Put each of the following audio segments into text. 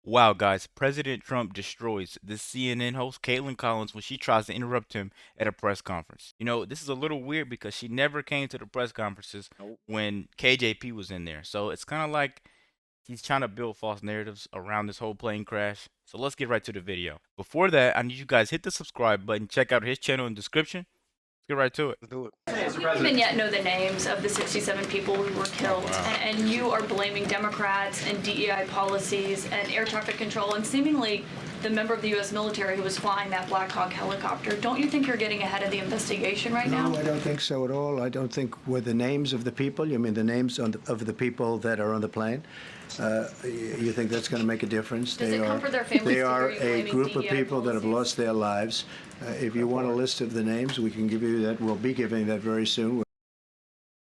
Wow, guys, President Trump destroys the CNN host Caitlin Collins when she tries to interrupt him at a press conference. This is a little weird because she never came to the press conferences Nope. when KJP was in there. So it's kind of like he's trying to build false narratives around this whole plane crash. So let's get right to the video. Before that, I need you guys hit the subscribe button, check out his channel in the description. Let's get right to it. Let's do it. We don't even yet know the names of the 67 people who were killed, Wow. and you are blaming Democrats and DEI policies and air traffic control and seemingly the member of the U.S. military who was flying that Black Hawk helicopter. Don't you think you're getting ahead of the investigation right now? No, I don't think so at all. I don't think with the names of the people, you mean the names of the people that are on the plane, you think that's going to make a difference? Does it comfort their families They to are hear you a blaming group of DEI people that have policies? lost their lives. If you want a list of the names, we can give you that. We'll be giving that very soon.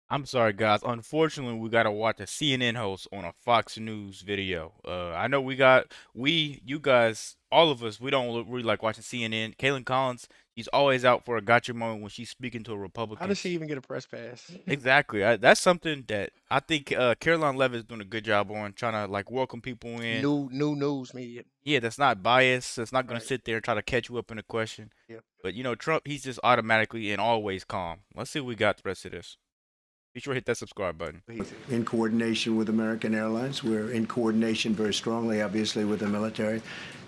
I'm sorry, guys. Unfortunately, we gotta watch a CNN host on a Fox News video. I know you guys, all of us, we don't really like watching CNN. Kaylin Collins, she's always out for a gotcha moment when she's speaking to a How Republican. does she even get a press pass? Exactly. That's something that I think Caroline Levitt is doing a good job on trying to like welcome people in. New news media. Yeah, that's not biased. That's not gonna Right. sit there and try to catch you up in a question. Yep. But Trump, he's just automatically and always calm. Let's see what we got the rest of this. Be sure to hit that subscribe button. In coordination with American Airlines. We're in coordination very strongly, obviously, with the military.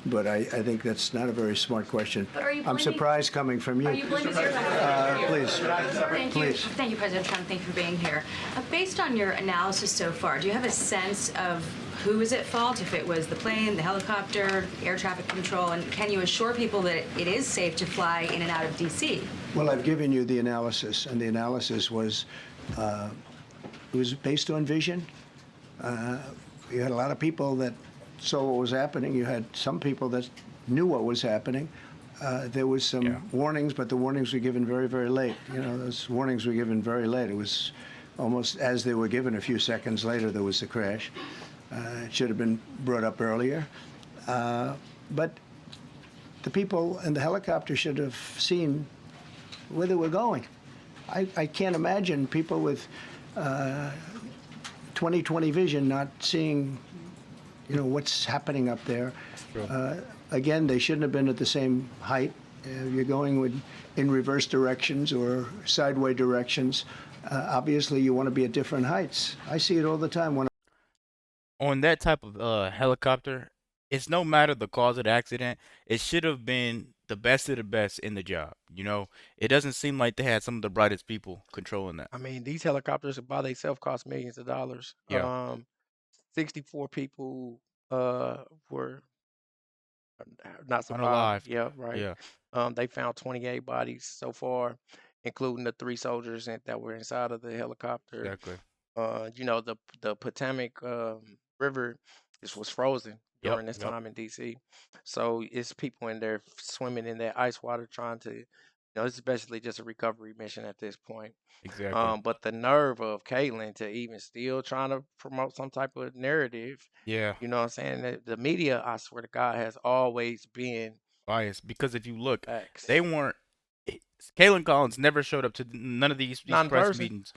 But I think that's not a very smart question. But are you I'm blaming- surprised coming from you. Are you blaming air Please. Thank you. Please. Thank you, President Trump. Thank you for being here. Based on your analysis so far, do you have a sense of who is at fault, if it was the plane, the helicopter, air traffic control, and can you assure people that it is safe to fly in and out of D.C.? Well, I've given you the analysis, and the analysis was it was based on vision. You had a lot of people that saw what was happening. You had some people that knew what was happening. There was some warnings, but the warnings were given very, very late. Those warnings were given very late. It was almost as they were given. A few seconds later, there was the crash. It should have been brought up earlier. But the people in the helicopter should have seen where they were going. I can't imagine people with 20/20 vision not seeing, what's happening up there. Again, they shouldn't have been at the same height. You're going in reverse directions or sideways directions. Obviously, you want to be at different heights. I see it all the time when On that type of helicopter, it's no matter the cause of the accident, it should have been the best of the best in the job. It doesn't seem like they had some of the brightest people controlling that. I mean, these helicopters by themselves cost millions of dollars. Yeah. 64 people were not survived. Unalive. Yeah, right. Yeah, They found 28 bodies so far, including the 3 soldiers that were inside of the helicopter. exactly. The Potomac River was frozen Yep, during this yep. time in DC. So it's people in there swimming in that ice water trying to, it's basically just a recovery mission at this point. Exactly. But the nerve of Caitlyn to even still trying to promote some type of narrative, Yeah, you know what I'm saying? The media, I swear to God, has always been bias. Because if you look, facts. they weren't. Kaylin Collins never showed up to none of these Not in press person. meetings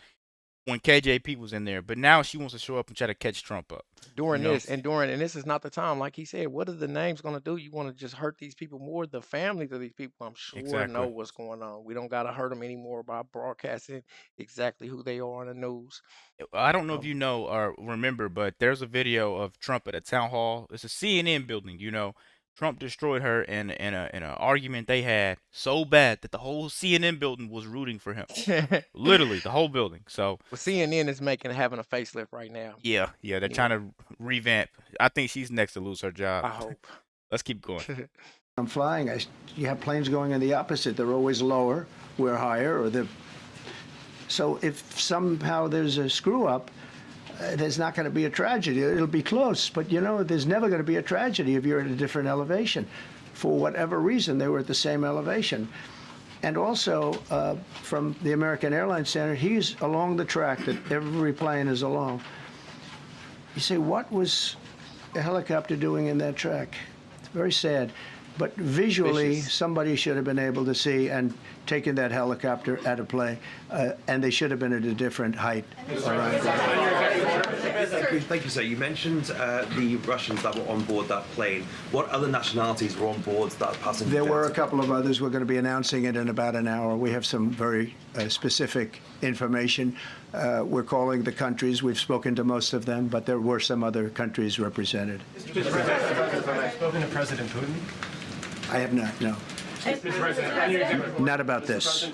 when KJP was in there. But now she wants to show up and try to catch Trump up. During You know? and this is not the time. Like he said, what are the names gonna do? You want to just hurt these people more? The families of these people, I'm sure, know Exactly. what's going on. We don't gotta hurt them anymore by broadcasting exactly who they are on the news. I don't know if Um, you know or remember, but there's a video of Trump at a town hall. It's a CNN building. Trump destroyed her in an argument they had so bad that the whole CNN building was rooting for him. well, Literally, the whole building. So CNN is having a facelift right now. yeah, they're trying to revamp. I think she's next to lose her job. I hope. Let's keep going. I'm flying. You have planes going in the opposite. They're always lower. We're higher, so if somehow there's a screw up, there's not going to be a tragedy. It'll be close, but there's never going to be a tragedy if you're at a different elevation. For whatever reason, they were at the same elevation. And also, from the American Airlines Center, he's along the track that every plane is along. You say, what was the helicopter doing in that track? It's very sad. But visually, Vicious. somebody should have been able to see and taken that helicopter out of play, and they should have been at a different height. Is Thank you, sir. You mentioned the Russians that were on board that plane. What other nationalities were on board that passenger There jet? were a couple of others. We're going to be announcing it in about an hour. We have some very specific information. We're calling the countries. We've spoken to most of them, but there were some other countries represented. Have you spoken to President Putin? I have not, no. Not about this.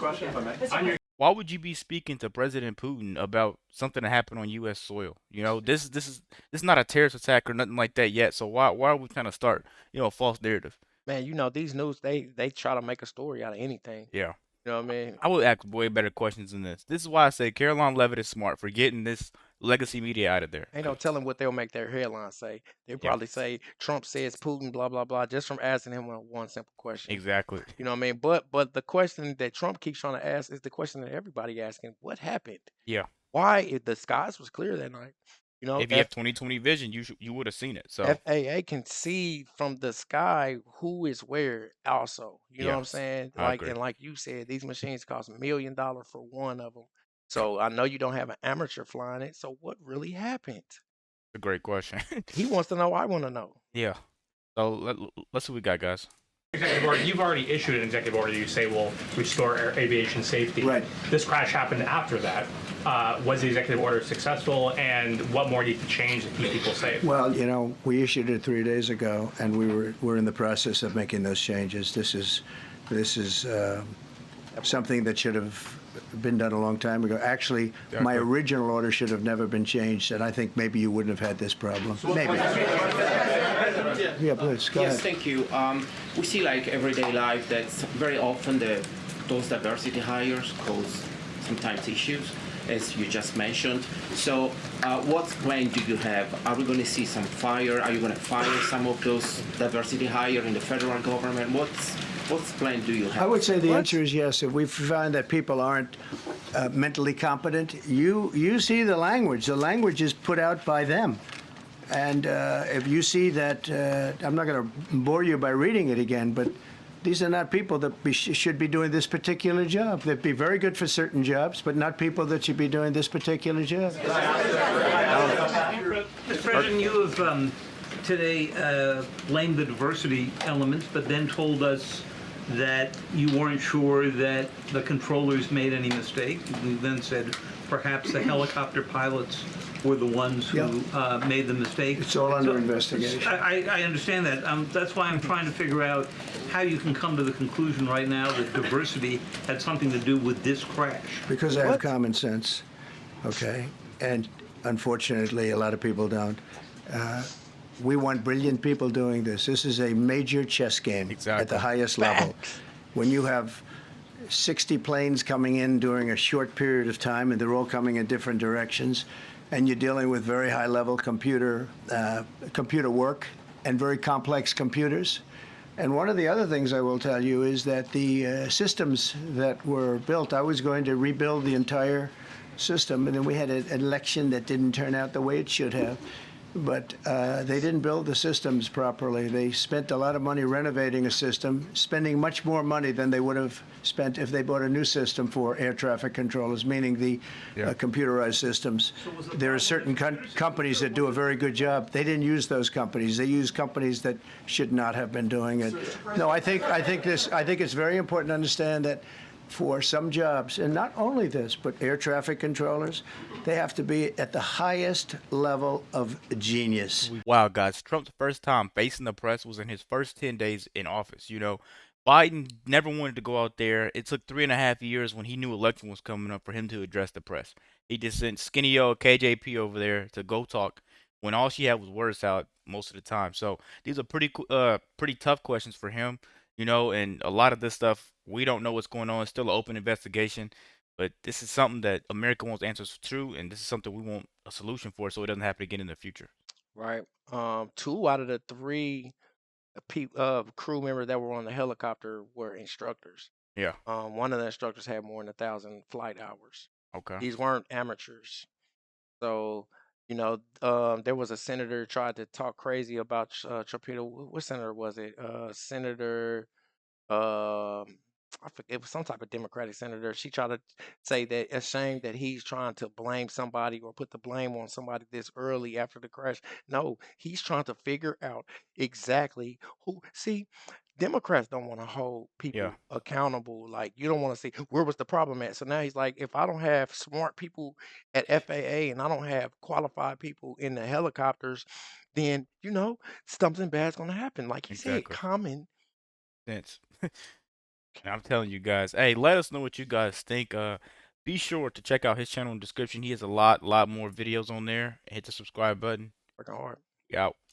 Why would you be speaking to President Putin about something that happened on U.S. soil? You know, this is not a terrorist attack or nothing like that yet. So why are we trying to start, a false narrative? Man, these news they try to make a story out of anything. Yeah. You know what I mean? I would ask way better questions than this. This is why I say Caroline Levitt is smart for getting this legacy media out of there. Ain't no telling what they'll make their headlines say. They'll probably say Trump says Putin, blah blah blah, just from asking him one simple question. Exactly. You know what I mean? But the question that Trump keeps trying to ask is the question that everybody asking: what happened? Yeah. Why? If the skies was clear that night. If you have 20/20 vision, you would have seen it. So FAA can see from the sky who is where also. You know what I'm yes, saying? I agree. And like you said, these machines cost $1 million for one of them. So I know you don't have an amateur flying it. So what really happened? A great question. He wants to know. I want to know. Yeah. So let's see what we got, guys. Executive order. You've already issued an executive order you say will restore aviation safety. Right. This crash happened after that. Was the executive order successful, and what more needs to change to keep people safe? Well, we issued it 3 days ago, and we're in the process of making those changes. This is something that should have been done a long time ago. Actually, my original order should have never been changed, and I think maybe you wouldn't have had this problem. Maybe. Yeah, please, go Yes, ahead. thank you. We see like everyday life that very often those diversity hires cause sometimes issues, as you just mentioned. So what plan do you have? Are we going to see some fire? Are you going to fire some of those diversity hire in the federal government? What's plan do you have? I would say the answer is yes. If we find that people aren't mentally competent, you see the language. The language is put out by them. And if you see that, I'm not going to bore you by reading it again, but these are not people that should be doing this particular job. They'd be very good for certain jobs, but not people that should be doing this particular job. Mr. President, you have today blamed the diversity elements, but then told us that you weren't sure that the controllers made any mistake. You then said perhaps the helicopter pilots were the ones who made the mistake. It's all under investigation. I understand that. That's why I'm trying to figure out how you can come to the conclusion right now that diversity had something to do with this crash. Because I have common sense, okay? And unfortunately, a lot of people don't. We want brilliant people doing this. This is a major chess game at the highest level. When you have 60 planes coming in during a short period of time, and they're all coming in different directions, and you're dealing with very high-level computer work and very complex computers. And one of the other things I will tell you is that the systems that were built, I was going to rebuild the entire system, and then we had an election that didn't turn out the way it should have. But they didn't build the systems properly. They spent a lot of money renovating a system, spending much more money than they would have spent if they bought a new system for air traffic controllers, meaning the computerized systems. There are certain companies that do a very good job. They didn't use those companies. They used companies that should not have been doing it. No, I think it's very important to understand that for some jobs, and not only this, but air traffic controllers, they have to be at the highest level of genius. Wow, guys, Trump's first time facing the press was in his first 10 days in office. Biden never wanted to go out there. It took 3.5 years when he knew election was coming up for him to address the press. He just sent skinny old KJP over there to go talk when all she had was words out most of the time. So these are pretty tough questions for him. And a lot of this stuff, we don't know what's going on. It's still an open investigation. But this is something that America wants answers to, and this is something we want a solution for so it doesn't happen again in the future. Right. 2 out of the 3 crew members that were on the helicopter were instructors. Yeah. One of the instructors had more than 1,000 flight hours. Okay. These weren't amateurs. So, there was a senator tried to talk crazy about torpedo. What senator was it? Senator I forget, it was some type of Democratic senator. She tried to say that it's shame that he's trying to blame somebody or put the blame on somebody this early after the crash. No, he's trying to figure out exactly who. See, Democrats don't want to hold Yeah, people accountable. Like, you don't want to see where was the problem at. So now he's like, if I don't have smart people at FAA and I don't have qualified people in the helicopters, then something bad's gonna happen. Like he said, exactly. common. Sense. And I'm telling you guys, hey, let us know what you guys think. Be sure to check out his channel in the description. He has a lot more videos on there. Hit the subscribe button. Working hard. Out.